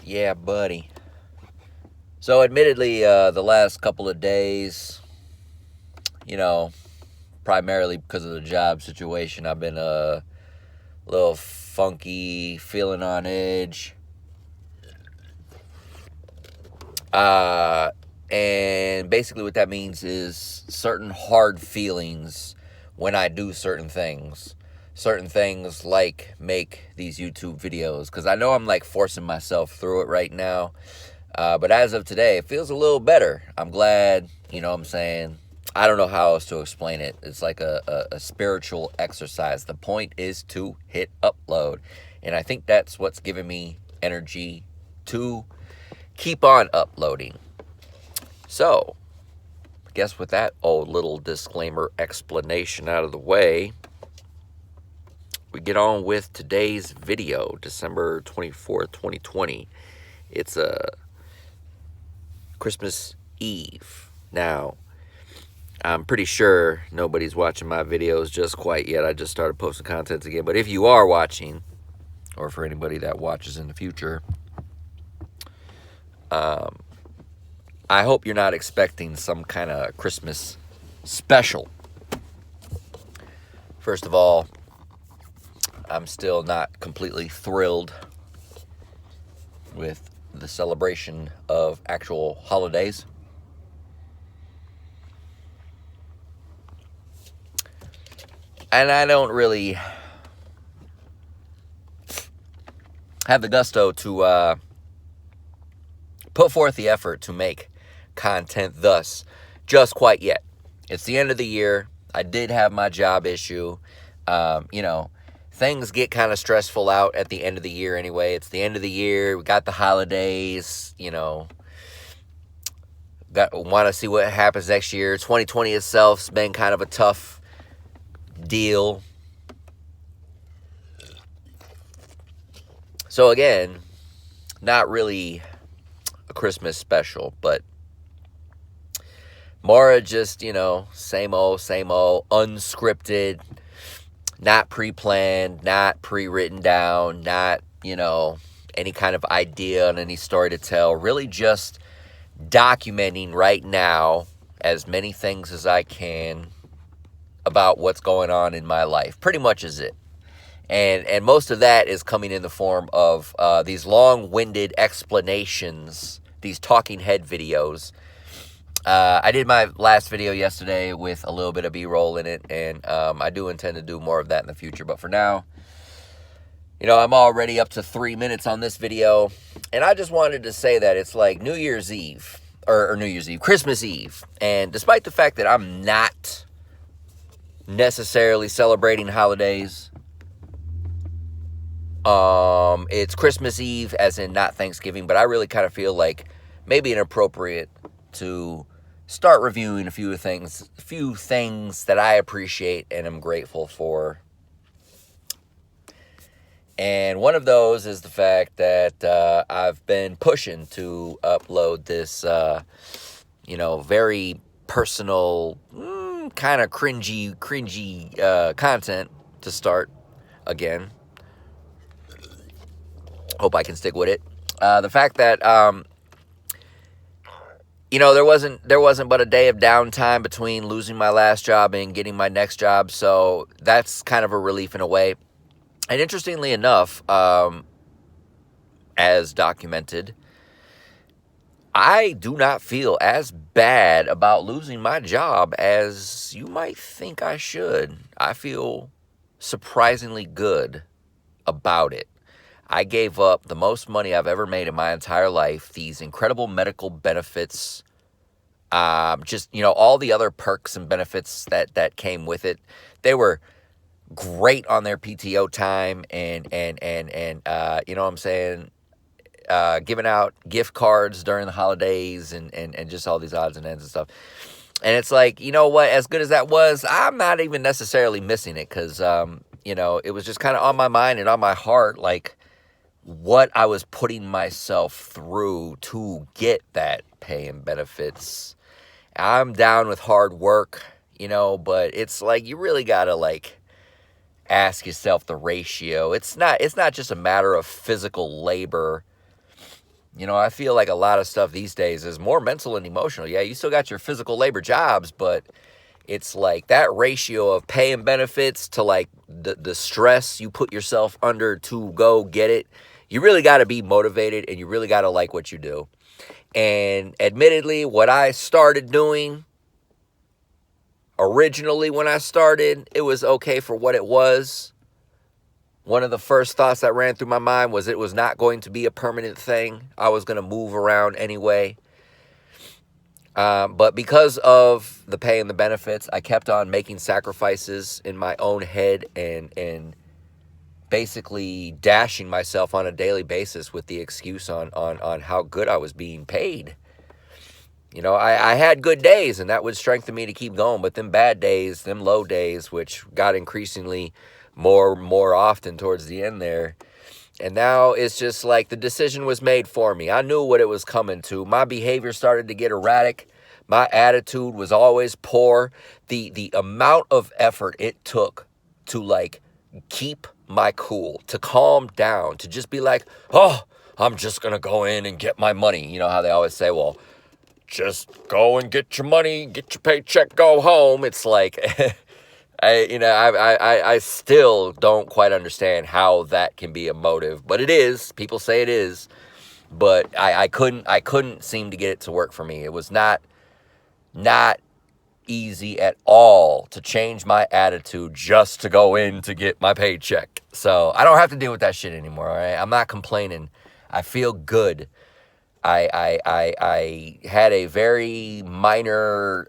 Yeah, buddy. So, admittedly, the last couple of days, you know, primarily because of the job situation, I've been a little funky, feeling on edge. And basically, what that means is certain hard feelings when I do certain things. Certain things like make these YouTube videos. Because I know I'm like forcing myself through it right now. But as of today, it feels a little better. I'm glad, you know what I'm saying? I don't know how else to explain it. It's like a spiritual exercise. The point is to hit upload. And I think that's what's giving me energy to keep on uploading. So, I guess with that old little disclaimer explanation out of the way, we get on with today's video, December 24th, 2020. It's a Christmas Eve. Now, I'm pretty sure nobody's watching my videos just quite yet. I just started posting content again. But if you are watching, or for anybody that watches in the future, I hope you're not expecting some kind of Christmas special. First of all, I'm still not completely thrilled with the celebration of actual holidays. And I don't really have the gusto to put forth the effort to make content thus just quite yet. It's the end of the year. I did have my job issue. Things get kind of stressful out at the end of the year anyway. It's the end of the year. We got the holidays, want to see what happens next year. 2020 itself's been kind of a tough deal. So again, not really a Christmas special, but more just, same old, unscripted, not pre-planned, not pre-written down, not, any kind of idea on any story to tell. Really just documenting right now as many things as I can about what's going on in my life. Pretty much is it. And most of that is coming in the form of these long-winded explanations, these talking head videos. I did my last video yesterday with a little bit of B-roll in it, and I do intend to do more of that in the future. But for now, I'm already up to 3 minutes on this video, and I just wanted to say that it's like New Year's Eve, or New Year's Eve, Christmas Eve. And despite the fact that I'm not necessarily celebrating holidays, it's Christmas Eve, as in not Thanksgiving, but I really kind of feel like maybe inappropriate to start reviewing a few things that I appreciate and am grateful for. And one of those is the fact that I've been pushing to upload this, very personal, kind of cringy content to start again. Hope I can stick with it. The fact that there wasn't but a day of downtime between losing my last job and getting my next job, so that's kind of a relief in a way. And interestingly enough, as documented, I do not feel as bad about losing my job as you might think I should. I feel surprisingly good about it. I gave up the most money I've ever made in my entire life, these incredible medical benefits, all the other perks and benefits that came with it. They were great on their PTO time and you know what I'm saying, giving out gift cards during the holidays and just all these odds and ends and stuff. And it's like, you know what, as good as that was, I'm not even necessarily missing it because, it was just kind of on my mind and on my heart, like, what I was putting myself through to get that pay and benefits. I'm down with hard work, but it's like you really got to ask yourself the ratio. It's not just a matter of physical labor You know, I feel like a lot of stuff these days is more mental and emotional. Yeah, you still got your physical labor jobs, but it's like that ratio of pay and benefits to like the stress you put yourself under to go get it. You really got to be motivated, and you really got to like what you do. And admittedly, what I started doing originally when I started, it was okay for what it was. One of the first thoughts that ran through my mind was it was not going to be a permanent thing. I was going to move around anyway. But because of the pay and the benefits, I kept on making sacrifices in my own head and basically dashing myself on a daily basis with the excuse on how good I was being paid. You know, I had good days, and that would strengthen me to keep going. But them bad days, them low days, which got increasingly more often towards the end there. And now it's just like the decision was made for me. I knew what it was coming to. My behavior started to get erratic. My attitude was always poor. The amount of effort it took to like keep my cool, to calm down, to just be like, oh, I'm just going to go in and get my money. You know how they always say, well, just go and get your money, get your paycheck, go home. It's like, I still don't quite understand how that can be a motive, but it is. People say it is, but I couldn't seem to get it to work for me. It was not easy at all to change my attitude just to go in to get my paycheck. So I don't have to deal with that shit anymore. All right, I'm not complaining. I feel good. I had a very minor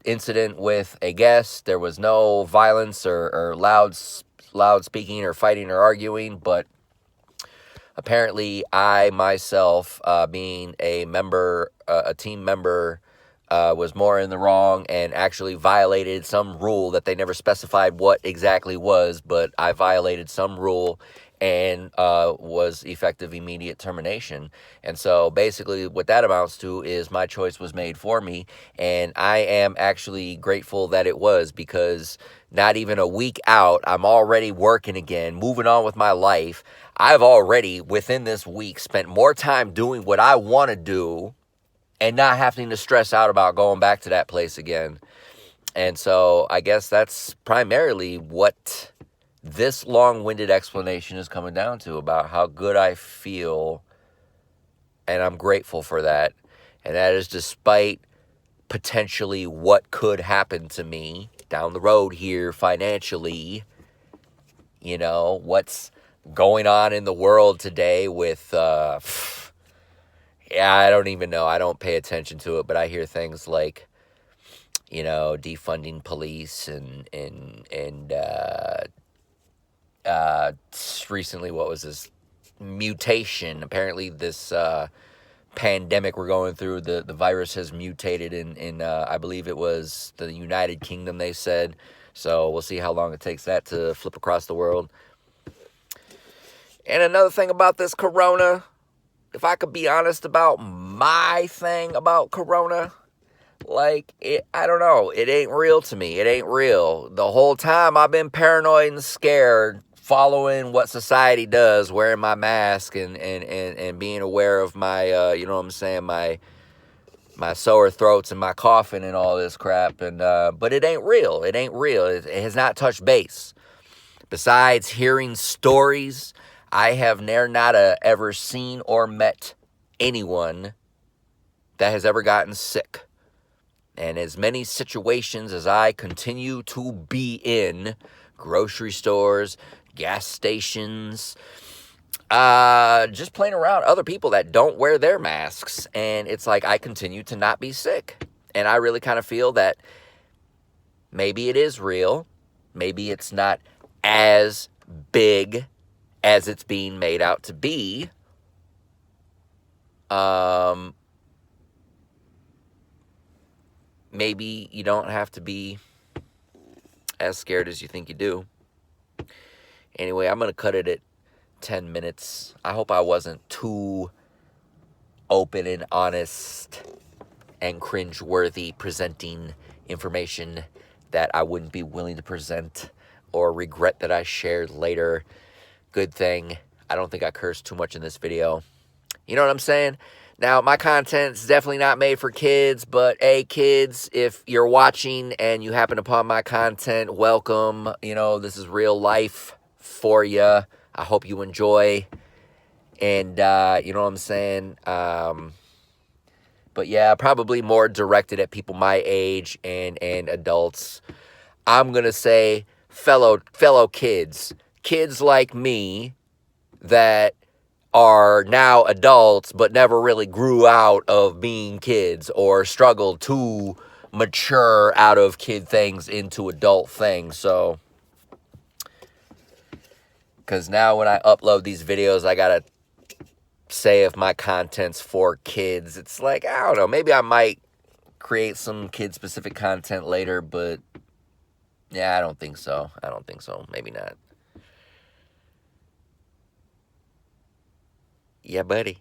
incident with a guest. There was no violence or loud speaking or fighting or arguing, but apparently I myself, being a member, a team member, was more in the wrong and actually violated some rule that they never specified what exactly was, but I violated some rule and was effective immediate termination. And so basically what that amounts to is my choice was made for me, and I am actually grateful that it was, because not even a week out, I'm already working again, moving on with my life. I've already, within this week, spent more time doing what I want to do and not having to stress out about going back to that place again. And so I guess that's primarily what this long-winded explanation is coming down to, about how good I feel, and I'm grateful for that. And that is despite potentially what could happen to me down the road here financially. You know, what's going on in the world today with, yeah, I don't even know. I don't pay attention to it, but I hear things like, you know, defunding police and recently, what was this mutation? Apparently this pandemic we're going through, the virus has mutated in I believe it was the United Kingdom, they said. So we'll see how long it takes that to flip across the world. And another thing about this corona, if I could be honest about my thing about corona, like, I don't know, it ain't real to me. It ain't real. The whole time I've been paranoid and scared, following what society does, wearing my mask and being aware of my, you know what I'm saying, my sore throats and my coughing and all this crap. And but it ain't real. It ain't real. It has not touched base. Besides hearing stories, I have never ever seen or met anyone that has ever gotten sick. And as many situations as I continue to be in, grocery stores, gas stations, just playing around other people that don't wear their masks, and it's like I continue to not be sick. And I really kind of feel that maybe it is real. Maybe it's not as big as it's being made out to be. Maybe you don't have to be as scared as you think you do. Anyway, I'm going to cut it at 10 minutes. I hope I wasn't too open and honest and cringe-worthy presenting information that I wouldn't be willing to present or regret that I shared later. Good thing I don't think I cursed too much in this video. You know what I'm saying? Now, my content's definitely not made for kids, but hey, kids, if you're watching and you happen upon my content, welcome. You know, this is real life for you. I hope you enjoy. And, you know what I'm saying? But yeah, probably more directed at people my age and adults. I'm going to say fellow kids. Kids like me that are now adults but never really grew out of being kids or struggled to mature out of kid things into adult things. So, because now when I upload these videos, I gotta say if my content's for kids. It's like, I don't know, maybe I might create some kid-specific content later, but yeah, I don't think so. Maybe not. Yeah, buddy.